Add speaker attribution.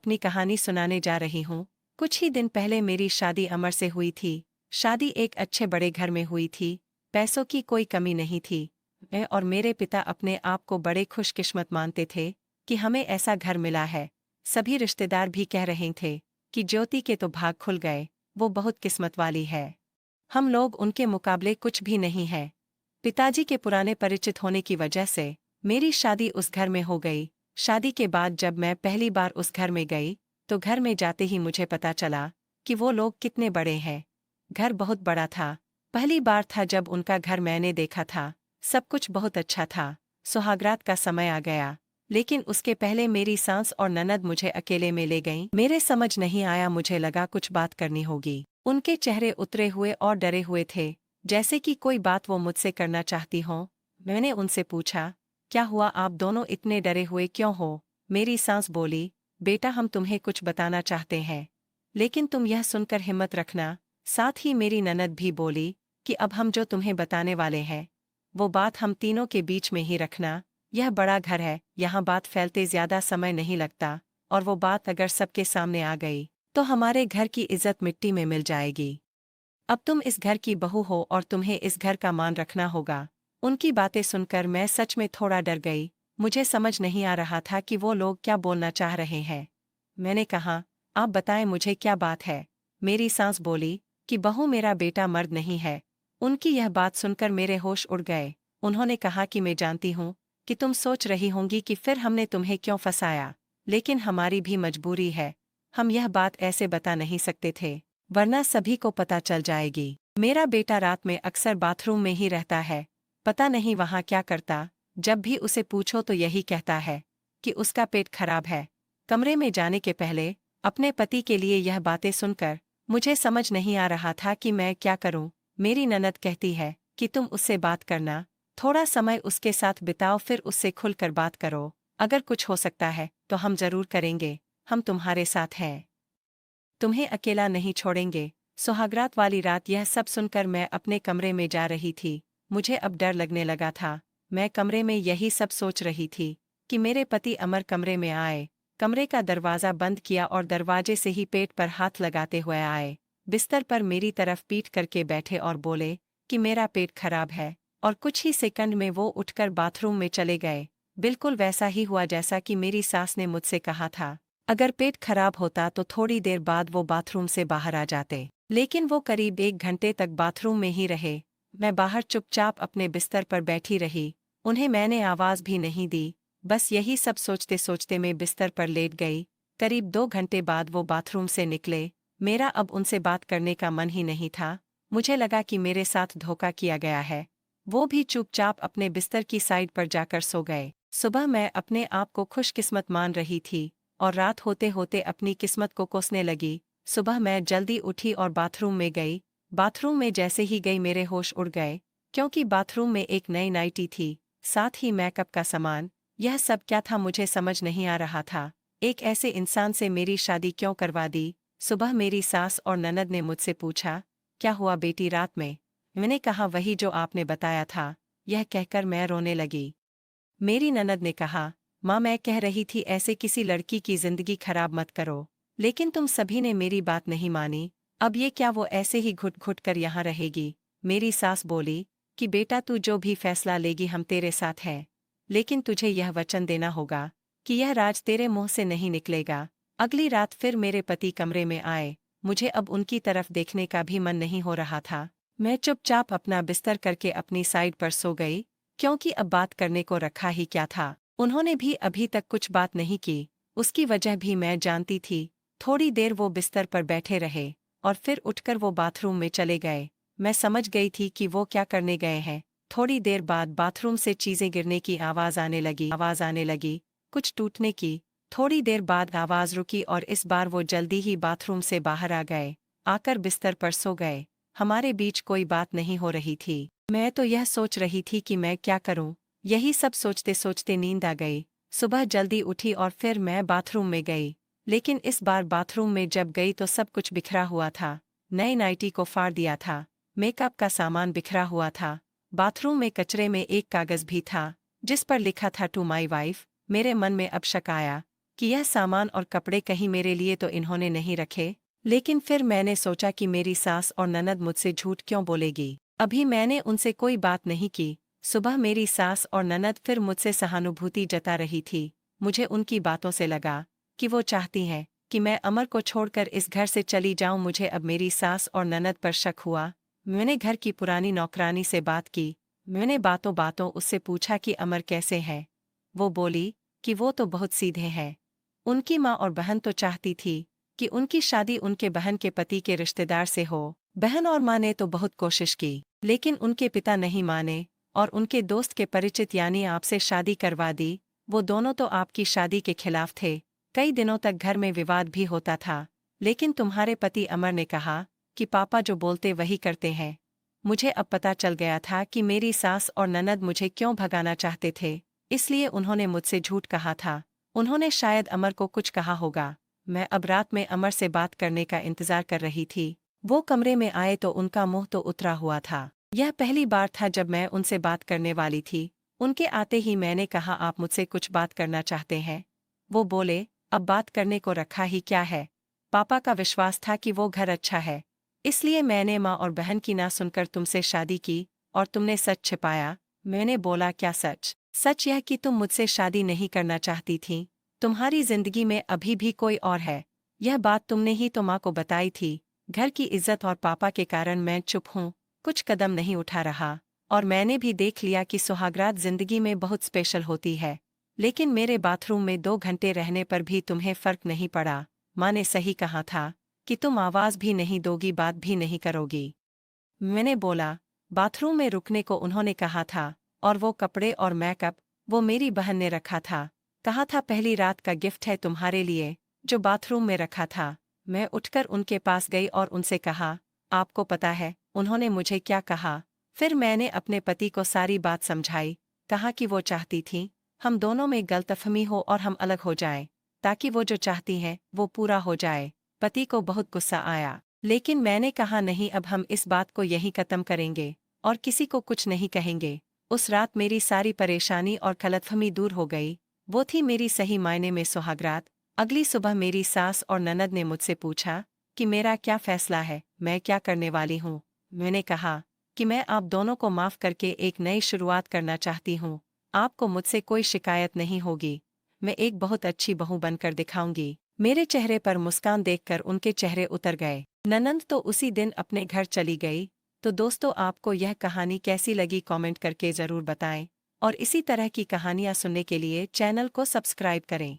Speaker 1: अपनी कहानी सुनाने जा रही हूँ। कुछ ही दिन पहले मेरी शादी अमर से हुई थी। शादी एक अच्छे बड़े घर में हुई थी। पैसों की कोई कमी नहीं थी। मैं और मेरे पिता अपने आप को बड़े खुशकिस्मत मानते थे कि हमें ऐसा घर मिला है। सभी रिश्तेदार भी कह रहे थे कि ज्योति के तो भाग खुल गए, वो बहुत किस्मत वाली है। हम लोग उनके मुकाबले कुछ भी नहीं है। पिताजी के पुराने परिचित होने की वजह से मेरी शादी उस घर में हो गई। शादी के बाद जब मैं पहली बार उस घर में गई, तो घर में जाते ही मुझे पता चला कि वो लोग कितने बड़े हैं। घर बहुत बड़ा था। पहली बार था जब उनका घर मैंने देखा था। सब कुछ बहुत अच्छा था। सुहागरात का समय आ गया, लेकिन उसके पहले मेरी सास और ननद मुझे अकेले में ले गईं। मेरे समझ नहीं आया, मुझे लगा कुछ बात करनी होगी। उनके चेहरे उतरे हुए और डरे हुए थे, जैसे कि कोई बात वो मुझसे करना चाहती हों। मैंने उनसे पूछा, क्या हुआ, आप दोनों इतने डरे हुए क्यों हो? मेरी सास बोली, बेटा हम तुम्हें कुछ बताना चाहते हैं, लेकिन तुम यह सुनकर हिम्मत रखना। साथ ही मेरी ननद भी बोली कि अब हम जो तुम्हें बताने वाले हैं, वो बात हम तीनों के बीच में ही रखना। यह बड़ा घर है, यहाँ बात फैलते ज्यादा समय नहीं लगता, और वो बात अगर सबके सामने आ गई तो हमारे घर की इज्जत मिट्टी में मिल जाएगी। अब तुम इस घर की बहू हो और तुम्हें इस घर का मान रखना होगा। उनकी बातें सुनकर मैं सच में थोड़ा डर गई। मुझे समझ नहीं आ रहा था कि वो लोग क्या बोलना चाह रहे हैं। मैंने कहा, आप बताएं मुझे क्या बात है? मेरी सास बोली कि बहू मेरा बेटा मर्द नहीं है। उनकी यह बात सुनकर मेरे होश उड़ गए। उन्होंने कहा कि मैं जानती हूँ कि तुम सोच रही होंगी कि फिर हमने तुम्हें क्यों फंसाया, लेकिन हमारी भी मजबूरी है। हम यह बात ऐसे बता नहीं सकते थे, वरना सभी को पता चल जाएगी। मेरा बेटा रात में अक्सर बाथरूम में ही रहता है। पता नहीं वहाँ क्या करता। जब भी उसे पूछो तो यही कहता है कि उसका पेट खराब है। कमरे में जाने के पहले अपने पति के लिए यह बातें सुनकर मुझे समझ नहीं आ रहा था कि मैं क्या करूं। मेरी ननद कहती है कि तुम उससे बात करना, थोड़ा समय उसके साथ बिताओ, फिर उससे खुलकर बात करो। अगर कुछ हो सकता है तो हम जरूर करेंगे। हम तुम्हारे साथ हैं, तुम्हें अकेला नहीं छोड़ेंगे। सुहागरात वाली रात यह सब सुनकर मैं अपने कमरे में जा रही थी। मुझे अब डर लगने लगा था। मैं कमरे में यही सब सोच रही थी कि मेरे पति अमर कमरे में आए। कमरे का दरवाज़ा बंद किया और दरवाजे से ही पेट पर हाथ लगाते हुए आए। बिस्तर पर मेरी तरफ पीठ करके बैठे और बोले कि मेरा पेट खराब है, और कुछ ही सेकंड में वो उठकर बाथरूम में चले गए। बिल्कुल वैसा ही हुआ जैसा कि मेरी सास ने मुझसे कहा था। अगर पेट खराब होता तो थोड़ी देर बाद वो बाथरूम से बाहर आ जाते, लेकिन वो करीब 1 घंटे तक बाथरूम में ही रहे। मैं बाहर चुपचाप अपने बिस्तर पर बैठी रही। उन्हें मैंने आवाज़ भी नहीं दी। बस यही सब सोचते सोचते मैं बिस्तर पर लेट गई। करीब 2 घंटे बाद वो बाथरूम से निकले। मेरा अब उनसे बात करने का मन ही नहीं था। मुझे लगा कि मेरे साथ धोखा किया गया है। वो भी चुपचाप अपने बिस्तर की साइड पर जाकर सो गए। सुबह मैं अपने आप को खुशकिस्मत मान रही थी, और रात होते होते अपनी किस्मत को कोसने लगी। सुबह मैं जल्दी उठी और बाथरूम में गई। बाथरूम में जैसे ही गई मेरे होश उड़ गए, क्योंकि बाथरूम में एक नई नाइटी थी, साथ ही मेकअप का सामान। यह सब क्या था मुझे समझ नहीं आ रहा था। एक ऐसे इंसान से मेरी शादी क्यों करवा दी? सुबह मेरी सास और ननद ने मुझसे पूछा, क्या हुआ बेटी रात में? मैंने कहा वही जो आपने बताया था। यह कहकर मैं रोने लगी। मेरी ननद ने कहा, माँ मैं कह रही थी ऐसे किसी लड़की की जिंदगी खराब मत करो, लेकिन तुम सभी ने मेरी बात नहीं मानी। अब ये क्या वो ऐसे ही घुट घुट कर यहाँ रहेगी? मेरी सास बोली कि बेटा तू जो भी फैसला लेगी हम तेरे साथ हैं, लेकिन तुझे यह वचन देना होगा कि यह राज तेरे मुंह से नहीं निकलेगा। अगली रात फिर मेरे पति कमरे में आए। मुझे अब उनकी तरफ देखने का भी मन नहीं हो रहा था। मैं चुपचाप अपना बिस्तर करके अपनी साइड पर सो गई, क्योंकि अब बात करने को रखा ही क्या था। उन्होंने भी अभी तक कुछ बात नहीं की। उसकी वजह भी मैं जानती थी। थोड़ी देर वो बिस्तर पर बैठे रहे और फिर उठकर वो बाथरूम में चले गए। मैं समझ गई थी कि वो क्या करने गए हैं। थोड़ी देर बाद बाथरूम से चीजें गिरने की आवाज आने लगी, कुछ टूटने की। थोड़ी देर बाद आवाज रुकी और इस बार वो जल्दी ही बाथरूम से बाहर आ गए, आकर बिस्तर पर सो गए। हमारे बीच कोई बात नहीं हो रही थी। मैं तो यह सोच रही थी कि मैं क्या करूं। यही सब सोचते सोचते नींद आ गई। सुबह जल्दी उठी और फिर मैं बाथरूम में गई, लेकिन इस बार बाथरूम में जब गई तो सब कुछ बिखरा हुआ था। नई नाइटी को फाड़ दिया था, मेकअप का सामान बिखरा हुआ था। बाथरूम में कचरे में एक कागज भी था, जिस पर लिखा था टू माई वाइफ। मेरे मन में अब शक आया कि यह सामान और कपड़े कहीं मेरे लिए तो इन्होंने नहीं रखे। लेकिन फिर मैंने सोचा कि मेरी सास और ननद मुझसे झूठ क्यों बोलेगी। अभी मैंने उनसे कोई बात नहीं की। सुबह मेरी सास और ननद फिर मुझसे सहानुभूति जता रही थी। मुझे उनकी बातों से लगा कि वो चाहती हैं कि मैं अमर को छोड़कर इस घर से चली जाऊं। मुझे अब मेरी सास और ननद पर शक हुआ। मैंने घर की पुरानी नौकरानी से बात की। मैंने बातों बातों उससे पूछा कि अमर कैसे है। वो बोली कि वो तो बहुत सीधे हैं। उनकी माँ और बहन तो चाहती थी कि उनकी शादी उनके बहन के पति के रिश्तेदार से हो। बहन और माँ ने तो बहुत कोशिश की, लेकिन उनके पिता नहीं माने और उनके दोस्त के परिचित यानी आपसे शादी करवा दी। वो दोनों तो आपकी शादी के खिलाफ थे। कई दिनों तक घर में विवाद भी होता था, लेकिन तुम्हारे पति अमर ने कहा कि पापा जो बोलते वही करते हैं। मुझे अब पता चल गया था कि मेरी सास और ननद मुझे क्यों भगाना चाहते थे, इसलिए उन्होंने मुझसे झूठ कहा था। उन्होंने शायद अमर को कुछ कहा होगा। मैं अब रात में अमर से बात करने का इंतजार कर रही थी। वो कमरे में आए तो उनका मुंह तो उतरा हुआ था। यह पहली बार था जब मैं उनसे बात करने वाली थी। उनके आते ही मैंने कहा, आप मुझसे कुछ बात करना चाहते हैं? वो बोले, अब बात करने को रखा ही क्या है। पापा का विश्वास था कि वो घर अच्छा है, इसलिए मैंने माँ और बहन की ना सुनकर तुमसे शादी की और तुमने सच छिपाया। मैंने बोला, क्या सच? सच यह कि तुम मुझसे शादी नहीं करना चाहती थीं। तुम्हारी जिंदगी में अभी भी कोई और है। यह बात तुमने ही तो माँ को बताई थी। घर की इज्जत और पापा के कारण मैं चुप हूँ, कुछ कदम नहीं उठा रहा। और मैंने भी देख लिया कि सुहागरात जिंदगी में बहुत स्पेशल होती है। लेकिन मेरे बाथरूम में 2 घंटे रहने पर भी तुम्हें फर्क नहीं पड़ा। माँ ने सही कहा था कि तुम आवाज भी नहीं दोगी, बात भी नहीं करोगी। मैंने बोला, बाथरूम में रुकने को उन्होंने कहा था, और वो कपड़े और मेकअप वो मेरी बहन ने रखा था। कहा था पहली रात का गिफ्ट है तुम्हारे लिए, जो बाथरूम में रखा था। मैं उठकर उनके पास गई और उनसे कहा, आपको पता है उन्होंने मुझे क्या कहा? फिर मैंने अपने पति को सारी बात समझाई। कहा कि वो चाहती थी हम दोनों में गलतफहमी हो और हम अलग हो जाएं, ताकि वो जो चाहती हैं वो पूरा हो जाए। पति को बहुत गुस्सा आया, लेकिन मैंने कहा, नहीं, अब हम इस बात को यहीं खत्म करेंगे और किसी को कुछ नहीं कहेंगे। उस रात मेरी सारी परेशानी और गलतफहमी दूर हो गई। वो थी मेरी सही मायने में सुहागरात। अगली सुबह मेरी सास और ननद ने मुझसे पूछा कि मेरा क्या फैसला है, मैं क्या करने वाली हूँ। मैंने कहा कि मैं आप दोनों को माफ करके एक नई शुरुआत करना चाहती हूँ। आपको मुझसे कोई शिकायत नहीं होगी। मैं एक बहुत अच्छी बहू बनकर दिखाऊंगी। मेरे चेहरे पर मुस्कान देखकर उनके चेहरे उतर गए। ननंद तो उसी दिन अपने घर चली गई। तो दोस्तों, आपको यह कहानी कैसी लगी कमेंट करके ज़रूर बताएं और इसी तरह की कहानियाँ सुनने के लिए चैनल को सब्सक्राइब करें।